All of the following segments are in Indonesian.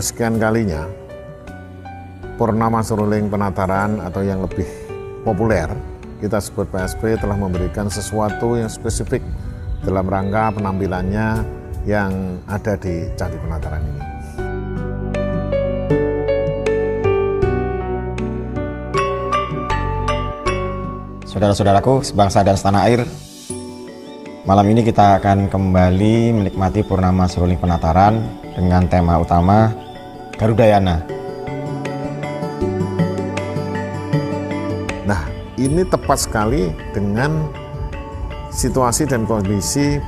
kesekian kalinya Purnama Seruling Penataran atau yang lebih populer kita sebut PSP telah memberikan sesuatu yang spesifik dalam rangka penampilannya yang ada di Candi Penataran ini. Saudara-saudaraku sebangsa dan setanah air, malam ini kita akan kembali menikmati Purnama Seruling Penataran dengan tema utama Garudayana. Nah, ini tepat sekali dengan situasi dan kondisi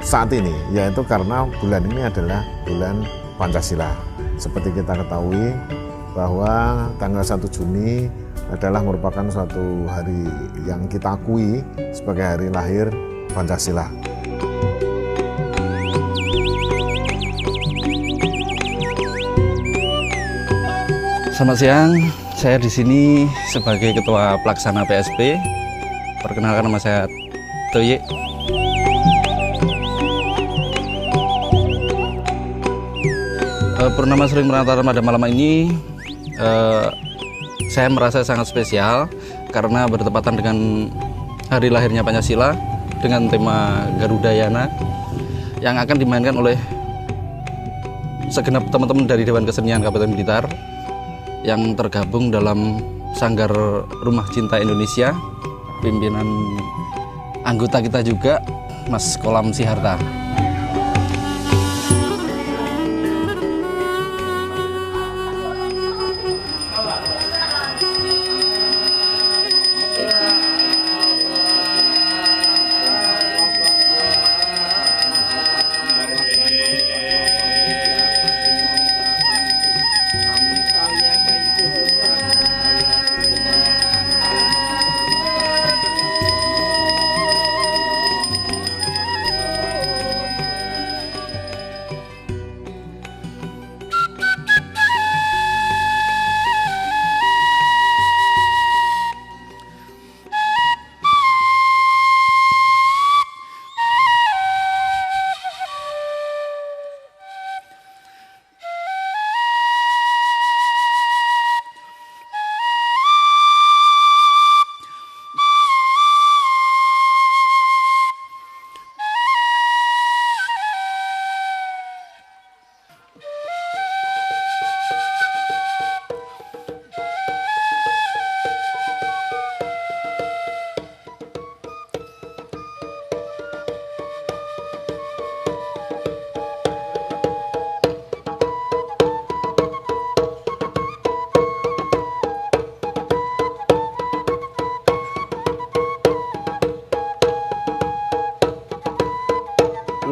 saat ini, yaitu karena bulan ini adalah bulan Pancasila. Seperti kita ketahui bahwa tanggal 1 Juni adalah merupakan suatu hari yang kita akui sebagai hari lahir Pancasila. Selamat siang, saya di sini sebagai Ketua Pelaksana PSP. Perkenalkan, nama saya Toye. Purnama Seruling Penataran pada malam ini saya merasa sangat spesial karena bertepatan dengan hari lahirnya Pancasila dengan tema Garudayana yang akan dimainkan oleh segenap teman-teman dari Dewan Kesenian Kabupaten Blitar yang tergabung dalam Sanggar Rumah Cinta Indonesia. Pimpinan anggota kita juga, Mas Kolam Siharta.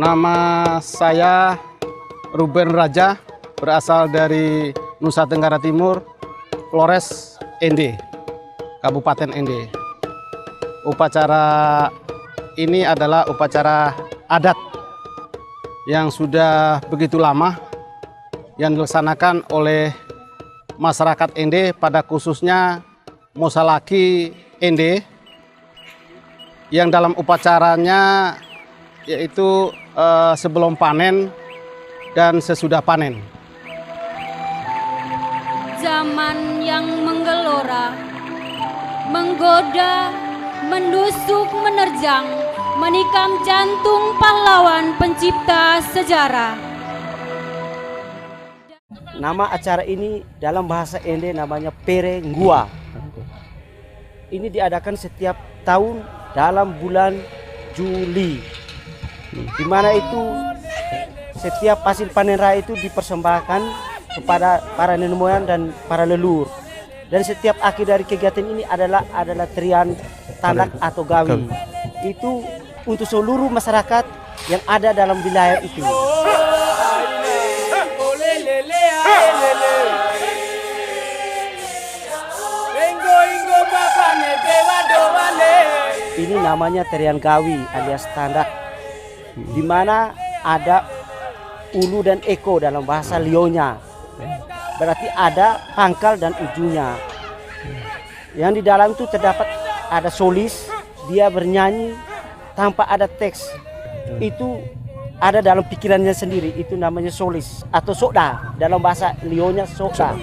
Nama saya Ruben Raja, berasal dari Nusa Tenggara Timur, Flores Ende, Kabupaten Ende. Upacara ini adalah upacara adat yang sudah begitu lama yang dilaksanakan oleh masyarakat Ende, pada khususnya Mosalaki Ende, yang dalam upacaranya yaitu sebelum panen dan sesudah panen. Zaman yang menggelora, menggoda, menusuk, menerjang, menikam jantung pahlawan pencipta sejarah. Nama acara ini dalam bahasa Ende namanya Pere Ngua. Ini diadakan setiap tahun dalam bulan Juli, di mana itu setiap hasil panen raya itu dipersembahkan kepada para nenek moyang dan para leluhur. Dan setiap akhir dari kegiatan ini adalah tarian tandak atau gawi. Itu untuk seluruh masyarakat yang ada dalam wilayah itu. Ini namanya tarian gawi alias tandak, di mana ada ulu dan eko dalam bahasa Lionya. Berarti ada pangkal dan ujungnya. Yang di dalam itu terdapat ada solis, dia bernyanyi tanpa ada teks. Itu ada dalam pikirannya sendiri, itu namanya solis atau soda, dalam bahasa Lionya soda.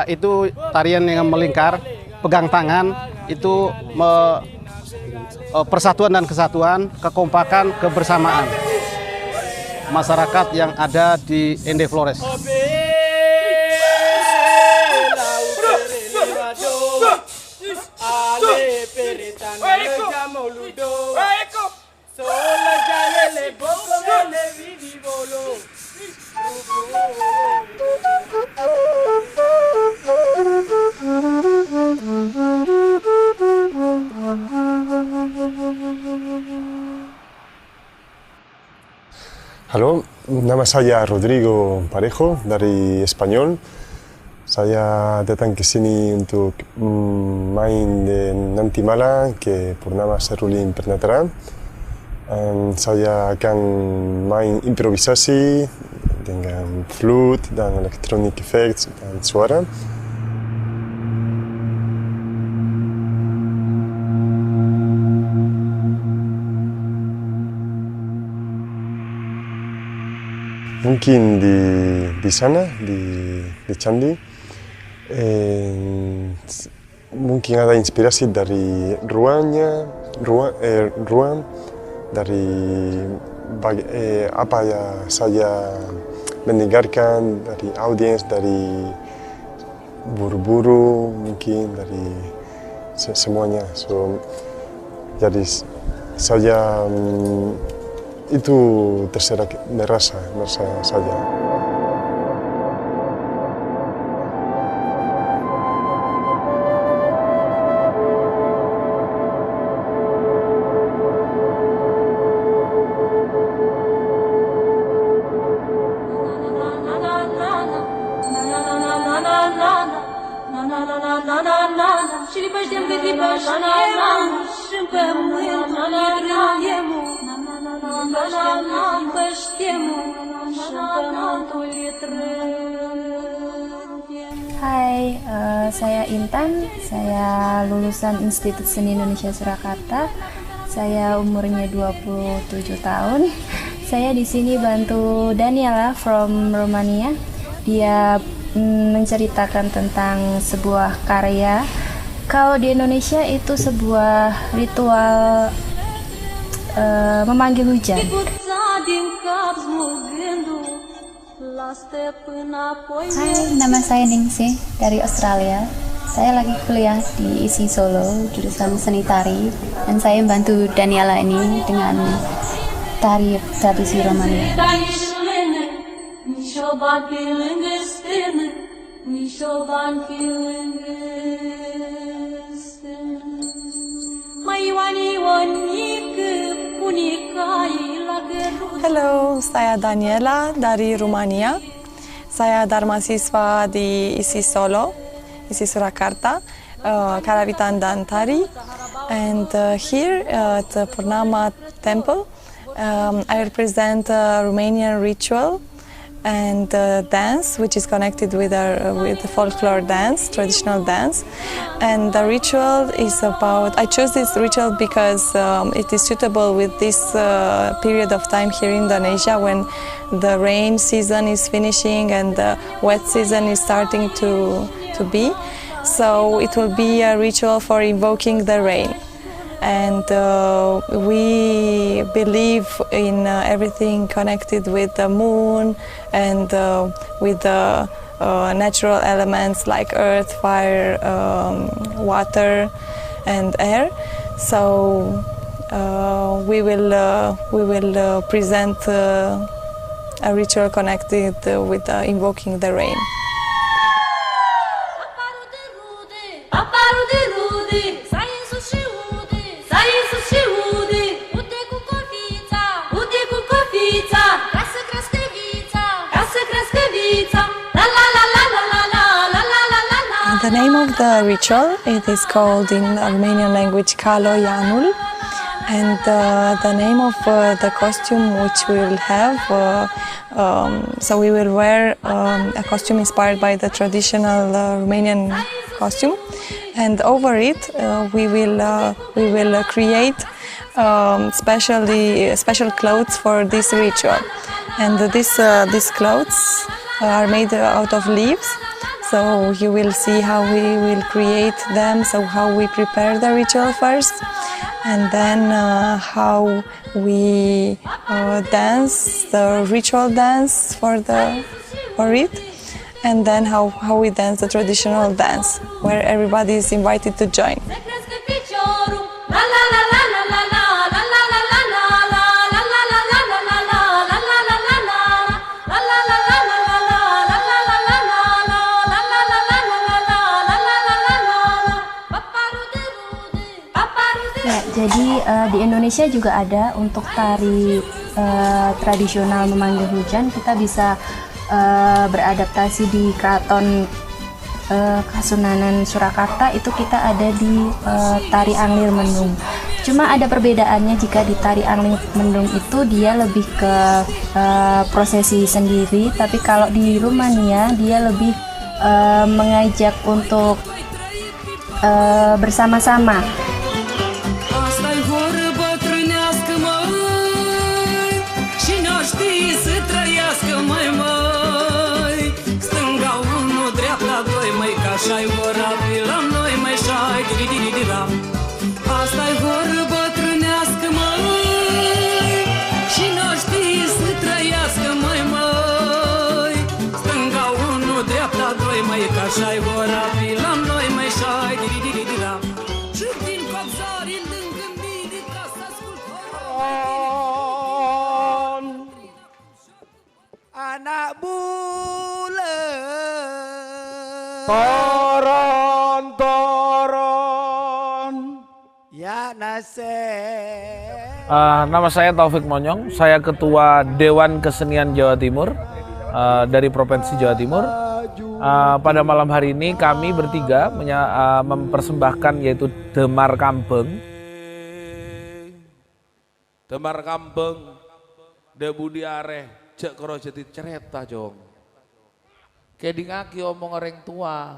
Itu tarian yang melingkar, pegang tangan, itu persatuan dan kesatuan, kekompakan, kebersamaan masyarakat yang ada di Ende Flores. Halo, nama saya Rodrigo Parejo dari Spanyol. Saya datang ke sini untuk main di Nanti Malam ke Purnama Seruling Penataran. Saya akan main improvisasi dengan flute dan electronic effects dan suara. Mungkin di sana, di Candi, mungkin ada inspirasi dari ruang, dari apa ya saya mendengarkan dari audiens, dari buru-buru, mungkin dari semuanya. Jadi saya itu terserah merasa saja. Hai, saya Intan, saya lulusan Institut Seni Indonesia Surakarta. Saya umurnya 27 tahun. Saya di sini bantu Daniela from Romania. Dia menceritakan tentang sebuah karya. Kalau di Indonesia itu sebuah ritual memanggil hujan. Hai, nama saya Ningsih dari Australia. Saya lagi kuliah di ISI Solo, jurusan seni tari, dan saya bantu Daniela ini dengan tari tradisi Romania. Halo, saya Daniela dari Rumania. Saya mahasiswa di ISI Solo, ISI Surakarta, Karawitan dan Tari. And here at the Purnama Temple, I represent a Romanian ritual and dance, which is connected with the folklore dance, traditional dance. And the ritual is about, I chose this ritual because it is suitable with this period of time here in Indonesia when the rain season is finishing and the wet season is starting to be. So it will be a ritual for invoking the rain. And we believe in everything connected with the moon and with the natural elements like earth, fire, water, and air. So we will present a ritual connected with invoking the rain. The name of the ritual, it is called in Romanian language Calo Ianul, and the name of the costume which we will have, so we will wear a costume inspired by the traditional Romanian costume, and over it we will create special clothes for this ritual. And these clothes are made out of leaves. So you will see how we will create them, so how we prepare the ritual first, and then how we dance the ritual dance for it, and then how we dance the traditional dance, where everybody is invited to join. Jadi di Indonesia juga ada untuk tari tradisional memanggil hujan. Kita bisa beradaptasi di Keraton Kasunanan Surakarta, itu kita ada di tari Anglir Mendung. Cuma ada perbedaannya, jika di tari Anglir Mendung itu dia lebih ke prosesi sendiri, tapi kalau di Rumania dia lebih mengajak untuk bersama-sama. Așa-i vorbi la noi, mai șai, di-di-di-di-di-da. Asta-i vorbă trânească, măi, și n-o știi să trăiască, măi. Stânga unu, dreapta doi, măi, că așa-i vorbi la noi, mai șai, di-di-di-di-di-da. Și din copzarii lângă mine, ca să ascult anak bulan. Toron ya nasib. Nama saya Taufik Monyong, saya Ketua Dewan Kesenian Jawa Timur dari Provinsi Jawa Timur. Pada malam hari ini kami bertiga mempersembahkan yaitu Demar Kampeng. Demar Kampeng, Debudi Areh, Cek Koro Jati cerita jong. Kedingaki omong orang tua,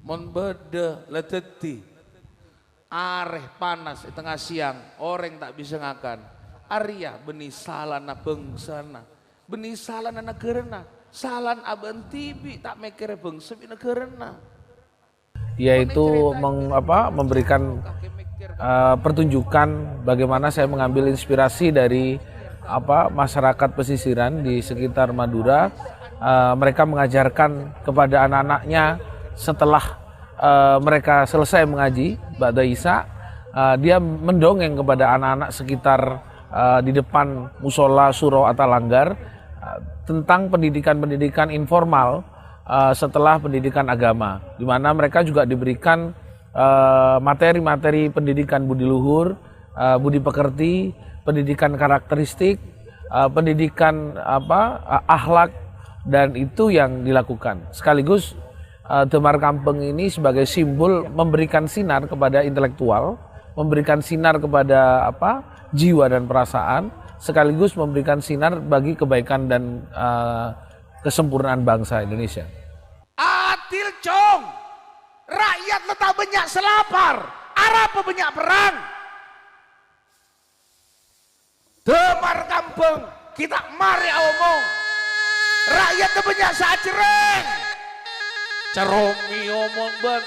mon bede leteti, areh panas di tengah siang, orang tak bisa ngakan. Arya benih salana bengsana, benih salana negerena, salan aben tibi tak mekere bengsa negerena. Yaitu memberikan pertunjukan bagaimana saya mengambil inspirasi dari masyarakat pesisiran di sekitar Madura. Mereka mengajarkan kepada anak-anaknya setelah mereka selesai mengaji Ba'da Isya, dia mendongeng kepada anak-anak sekitar di depan musola Suro Atalanggar tentang pendidikan-pendidikan informal setelah pendidikan agama, di mana mereka juga diberikan materi-materi pendidikan budi luhur, budi pekerti, pendidikan karakteristik, pendidikan akhlak. Dan itu yang dilakukan. Sekaligus Demar Kampeng ini sebagai simbol memberikan sinar kepada intelektual, memberikan sinar kepada jiwa dan perasaan, sekaligus memberikan sinar bagi kebaikan dan kesempurnaan bangsa Indonesia. Atil cong, rakyat letak banyak selapar, Arab banyak perang. Demar Kampeng, kita mari omong. Rakyat banyak sacereng, ceromi omong ben.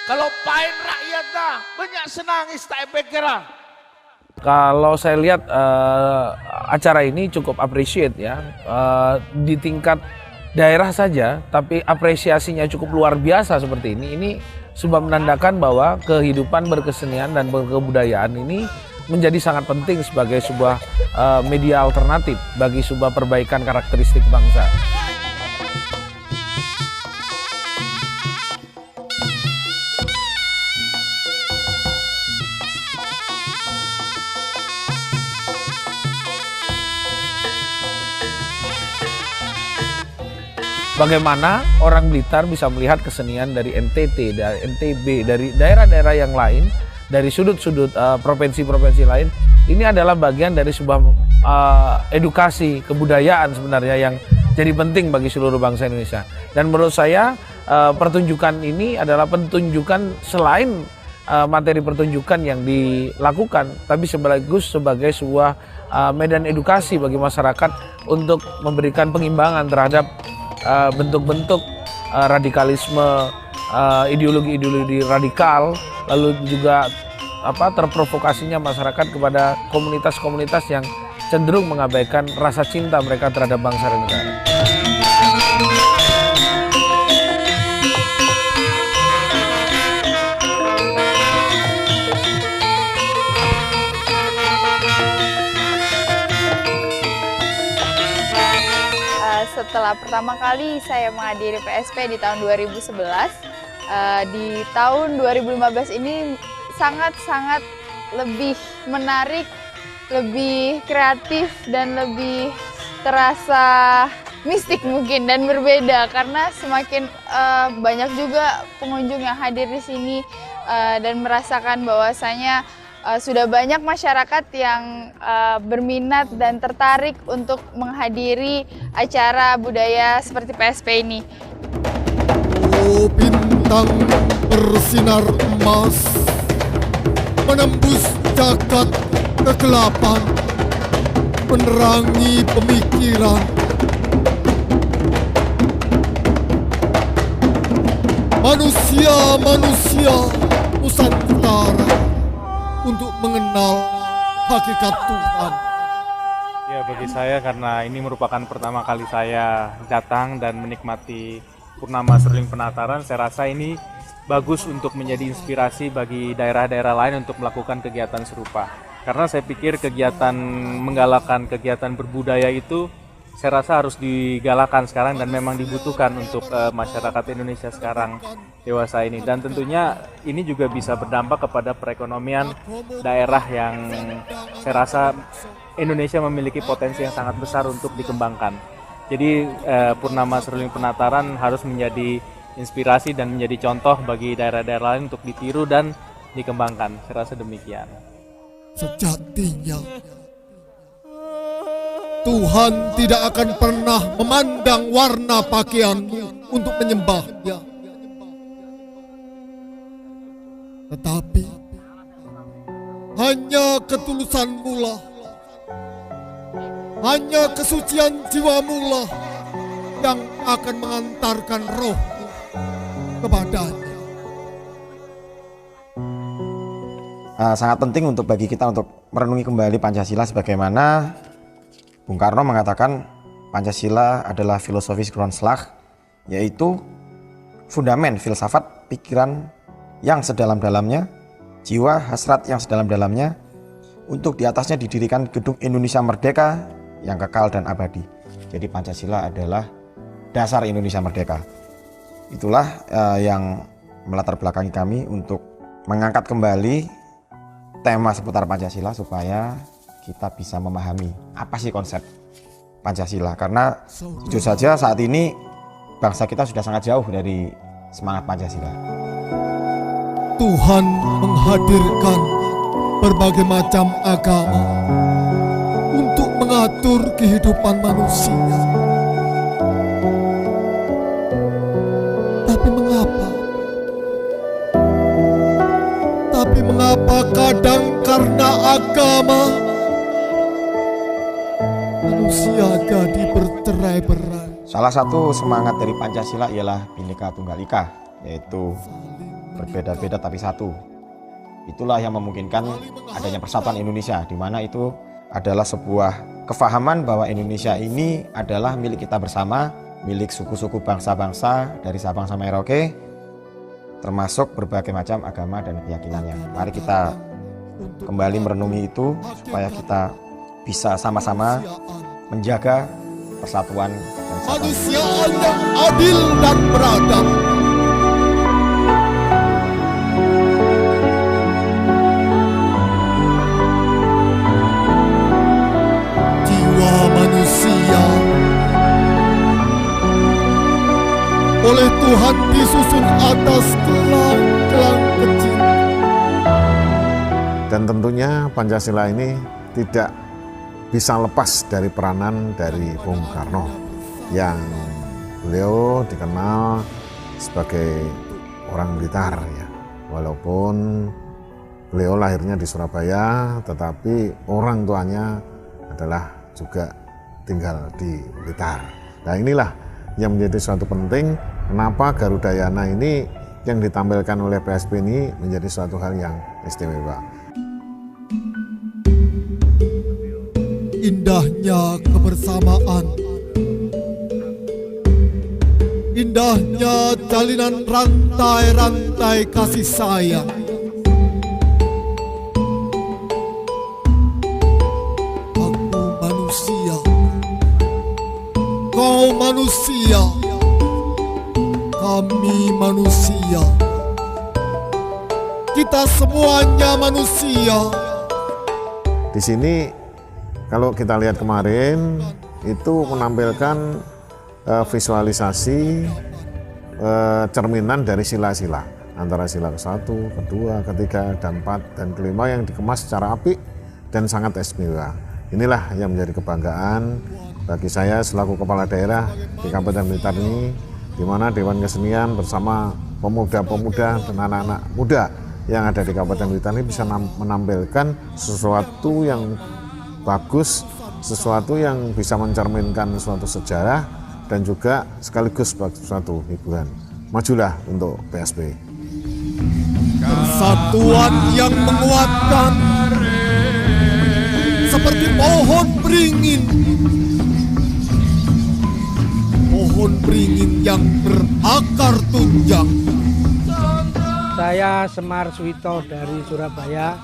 Kalau pain rakyat dah banyak senangis tak pikirah. Kalau saya lihat acara ini cukup appreciate ya, di tingkat daerah saja, tapi apresiasinya cukup luar biasa seperti ini. Ini sudah menandakan bahwa kehidupan berkesenian dan berkebudayaan ini menjadi sangat penting sebagai sebuah media alternatif bagi sebuah perbaikan karakteristik bangsa. Bagaimana orang Blitar bisa melihat kesenian dari NTT, dari NTB, dari daerah-daerah yang lain, dari sudut-sudut provinsi-provinsi lain. Ini adalah bagian dari sebuah edukasi kebudayaan sebenarnya jadi penting bagi seluruh bangsa Indonesia. Dan menurut saya pertunjukan ini adalah pertunjukan selain materi pertunjukan yang dilakukan, tapi sekaligus sebagai sebuah medan edukasi bagi masyarakat untuk memberikan pengimbangan terhadap bentuk-bentuk radikalisme, ideologi-ideologi radikal, lalu juga terprovokasinya masyarakat kepada komunitas-komunitas yang cenderung mengabaikan rasa cinta mereka terhadap bangsa dan negara. Setelah pertama kali saya menghadiri PSP di tahun 2011, di tahun 2015 ini sangat-sangat lebih menarik, lebih kreatif, dan lebih terasa mistik mungkin dan berbeda karena semakin banyak juga pengunjung yang hadir di sini dan merasakan bahwasanya sudah banyak masyarakat yang berminat dan tertarik untuk menghadiri acara budaya seperti PSP ini. Oh, bintang bersinar emas, menembus jagat kegelapan, menerangi pemikiran. Manusia-manusia Nusantara untuk mengenal hakikat Tuhan. Ya, bagi saya karena ini merupakan pertama kali saya datang dan menikmati Purnama Seruling Penataran, saya rasa ini bagus untuk menjadi inspirasi bagi daerah-daerah lain untuk melakukan kegiatan serupa. Karena saya pikir kegiatan menggalakkan kegiatan berbudaya itu saya rasa harus digalakan sekarang dan memang dibutuhkan untuk masyarakat Indonesia sekarang dewasa ini. Dan tentunya ini juga bisa berdampak kepada perekonomian daerah yang saya rasa Indonesia memiliki potensi yang sangat besar untuk dikembangkan. Jadi Purnama Seruling Penataran harus menjadi inspirasi dan menjadi contoh bagi daerah-daerah lain untuk ditiru dan dikembangkan. Saya rasa demikian. Sejatinya Tuhan tidak akan pernah memandang warna pakaianmu untuk menyembahnya. Tetapi hanya ketulusanmu lah, hanya kesucian jiwamu lah yang akan mengantarkan roh kepadanya. Sangat penting untuk bagi kita untuk merenungi kembali Pancasila sebagaimana Bung Karno mengatakan Pancasila adalah filosofis Grondslag, yaitu fundamen filsafat pikiran yang sedalam-dalamnya, jiwa hasrat yang sedalam-dalamnya, untuk di atasnya didirikan gedung Indonesia Merdeka yang kekal dan abadi. Jadi Pancasila adalah dasar Indonesia Merdeka. Itulah yang melatar belakangi kami untuk mengangkat kembali tema seputar Pancasila supaya kita bisa memahami apa sih konsep Pancasila. Karena jujur saja saat ini bangsa kita sudah sangat jauh dari semangat Pancasila. Tuhan menghadirkan berbagai macam agama untuk mengatur kehidupan manusia. Tapi mengapa kadang karena agama manusia jadi bercerai-berai? Salah satu semangat dari Pancasila ialah Bhinneka Tunggal Ika, yaitu berbeda-beda tapi satu. Itulah yang memungkinkan adanya persatuan Indonesia, di mana itu adalah sebuah kefahaman bahwa Indonesia ini adalah milik kita bersama, milik suku-suku bangsa-bangsa dari Sabang sampai Merauke, termasuk berbagai macam agama dan keyakinannya. Mari kita kembali merenungi itu supaya kita bisa sama-sama menjaga persatuan dan manusia yang adil dan beradab. Jiwa manusia oleh Tuhan disusun atas kelang-kelang kecil. Dan tentunya Pancasila ini tidak bisa lepas dari peranan dari Bung Karno. yang beliau dikenal sebagai orang Blitar ya. Walaupun beliau lahirnya di Surabaya, tetapi orang tuanya adalah juga tinggal di Blitar. Nah inilah yang menjadi suatu penting kenapa Garudayana ini yang ditampilkan oleh PSP ini menjadi suatu hal yang istimewa. Indahnya kebersamaan, indahnya jalinan rantai-rantai kasih sayang. Aku manusia, kau manusia, kami manusia, kita semuanya manusia. Di sini kalau kita lihat kemarin itu menampilkan visualisasi cerminan dari sila-sila antara sila ke-1, kedua, ketiga, dan 4 dan kelima yang dikemas secara apik dan sangat istimewa. Inilah yang menjadi kebanggaan bagi saya selaku kepala daerah di Kabupaten Blitar ini, di mana Dewan Kesenian bersama pemuda-pemuda dan anak-anak muda yang ada di Kabupaten Blitar ini bisa menampilkan sesuatu yang bagus, sesuatu yang bisa mencerminkan suatu sejarah dan juga sekaligus suatu hiburan. Majulah untuk PSP. Persatuan yang menguatkan seperti pohon beringin. Pohon beringin yang berakar tunjang. Saya Semar Suwito dari Surabaya.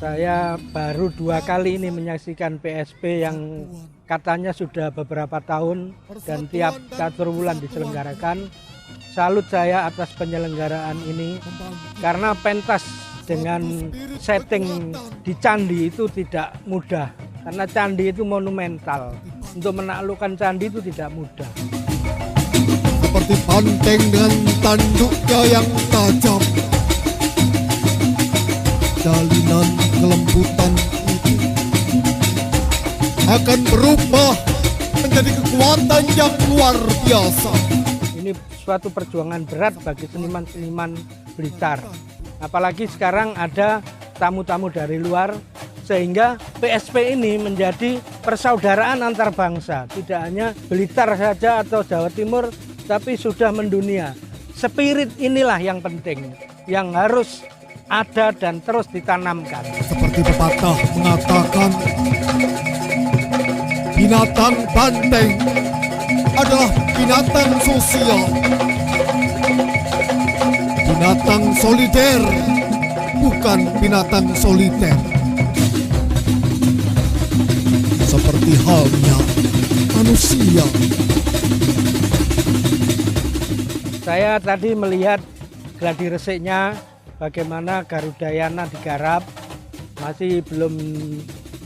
Saya baru 2 kali ini menyaksikan PSP yang katanya sudah beberapa tahun dan tiap catur bulan diselenggarakan. Salut saya atas penyelenggaraan ini karena pentas dengan setting di candi itu tidak mudah. Karena candi itu monumental. Untuk menaklukkan candi itu tidak mudah. Seperti banteng dengan tanduknya yang tajam. Jalinan kelembutan itu akan berubah menjadi kekuatan yang luar biasa. Ini suatu perjuangan berat bagi seniman-seniman Blitar. Apalagi sekarang ada tamu-tamu dari luar, sehingga PSP ini menjadi persaudaraan antar bangsa. Tidak hanya Blitar saja atau Jawa Timur, tapi sudah mendunia. Spirit inilah yang penting, yang harus ada dan terus ditanamkan. Seperti pepatah mengatakan, binatang banteng adalah binatang sosial. Binatang solider, bukan binatang soliter. Seperti halnya manusia. Saya tadi melihat gladi resiknya, bagaimana Garudayana digarap, masih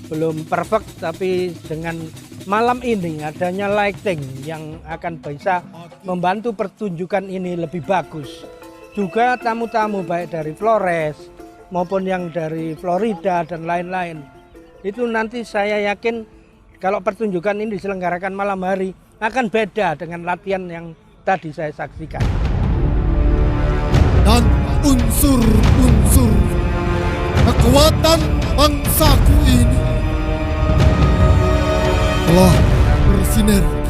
belum perfect, tapi dengan malam ini adanya lighting yang akan bisa membantu pertunjukan ini lebih bagus. Juga tamu-tamu baik dari Flores maupun yang dari Florida dan lain-lain. Itu nanti saya yakin kalau pertunjukan ini diselenggarakan malam hari akan beda dengan latihan yang tadi saya saksikan. Dan unsur-unsur kekuatan bangsaku ini telah bersinergi,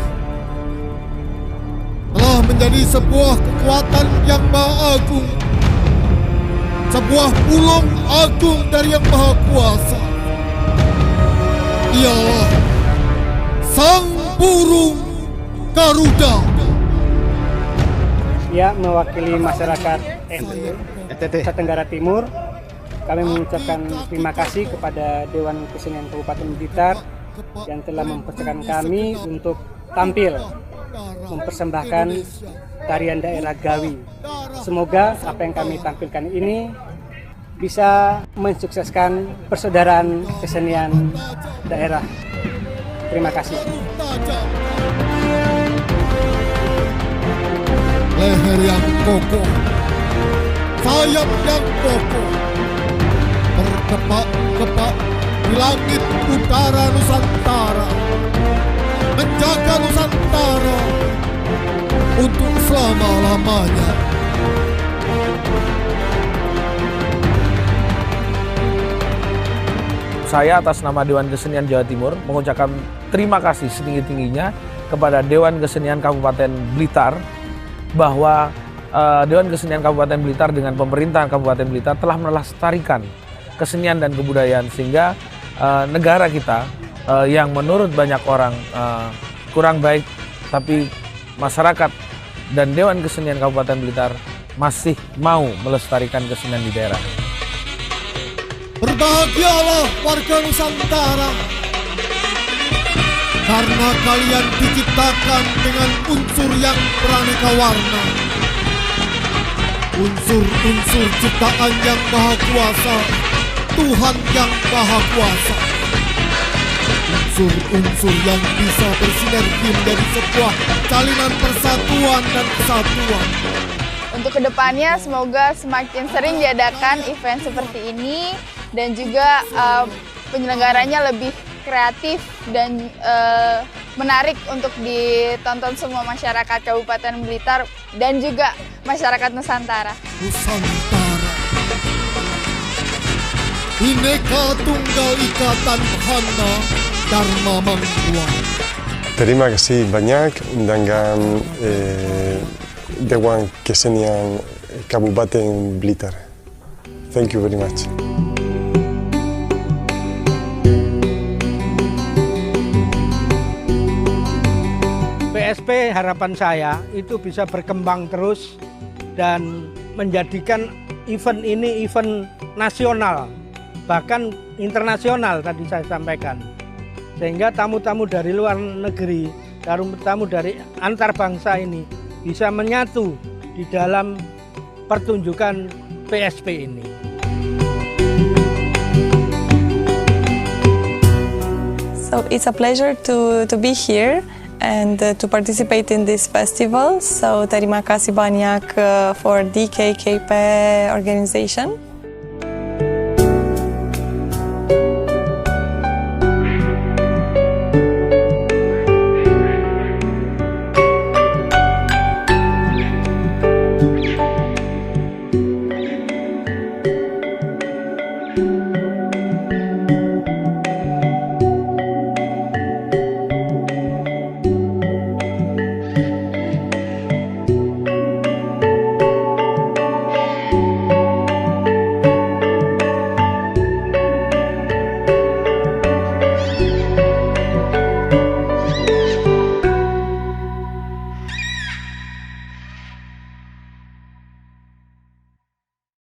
telah menjadi sebuah kekuatan yang maha agung, sebuah pulung agung dari yang maha kuasa. Ialah Sang Burung Garuda. Ya, mewakili masyarakat Nusa Tenggara Timur, kami mengucapkan terima kasih kepada Dewan Kesenian Kabupaten Blitar yang telah mempercayakan kami untuk tampil mempersembahkan tarian daerah Gawi. Semoga apa yang kami tampilkan ini bisa mensukseskan persaudaraan kesenian daerah. Terima kasih. Leher yang kokoh, sayap yang kokoh, berdepak-depak di langit utara Nusantara. menjaga Nusantara untuk selama-lamanya. Saya atas nama Dewan Kesenian Jawa Timur mengucapkan terima kasih setinggi-tingginya kepada Dewan Kesenian Kabupaten Blitar bahwa Dewan Kesenian Kabupaten Blitar dengan pemerintahan Kabupaten Blitar telah melestarikan kesenian dan kebudayaan sehingga negara kita yang menurut banyak orang kurang baik, tapi masyarakat dan Dewan Kesenian Kabupaten Blitar masih mau melestarikan kesenian di daerah. Berbahagialah warga Nusantara, karena kalian diciptakan dengan unsur yang beraneka warna. Unsur-unsur ciptaan yang maha kuasa, Tuhan yang maha kuasa. Unsur-unsur yang bisa bersinergi menjadi sebuah jalinan persatuan dan kesatuan. Untuk kedepannya semoga semakin sering diadakan event seperti ini dan juga penyelenggaranya lebih kreatif dan menarik untuk ditonton semua masyarakat Kabupaten Blitar dan juga masyarakat Nusantara. Nusantara, Bhinneka Tunggal Ika Tanahana Dharma Mangkuwa. Terima kasih banyak undangan Dewan Kesenian Kabupaten Blitar. Thank you very much. PSP harapan saya itu bisa berkembang terus dan menjadikan event ini event nasional, bahkan internasional tadi saya sampaikan. Sehingga tamu-tamu dari luar negeri, tamu dari antar bangsa ini bisa menyatu di dalam pertunjukan PSP ini. So it's a pleasure to be here and to participate in this festival. So terima kasih banyak for DKKP organization.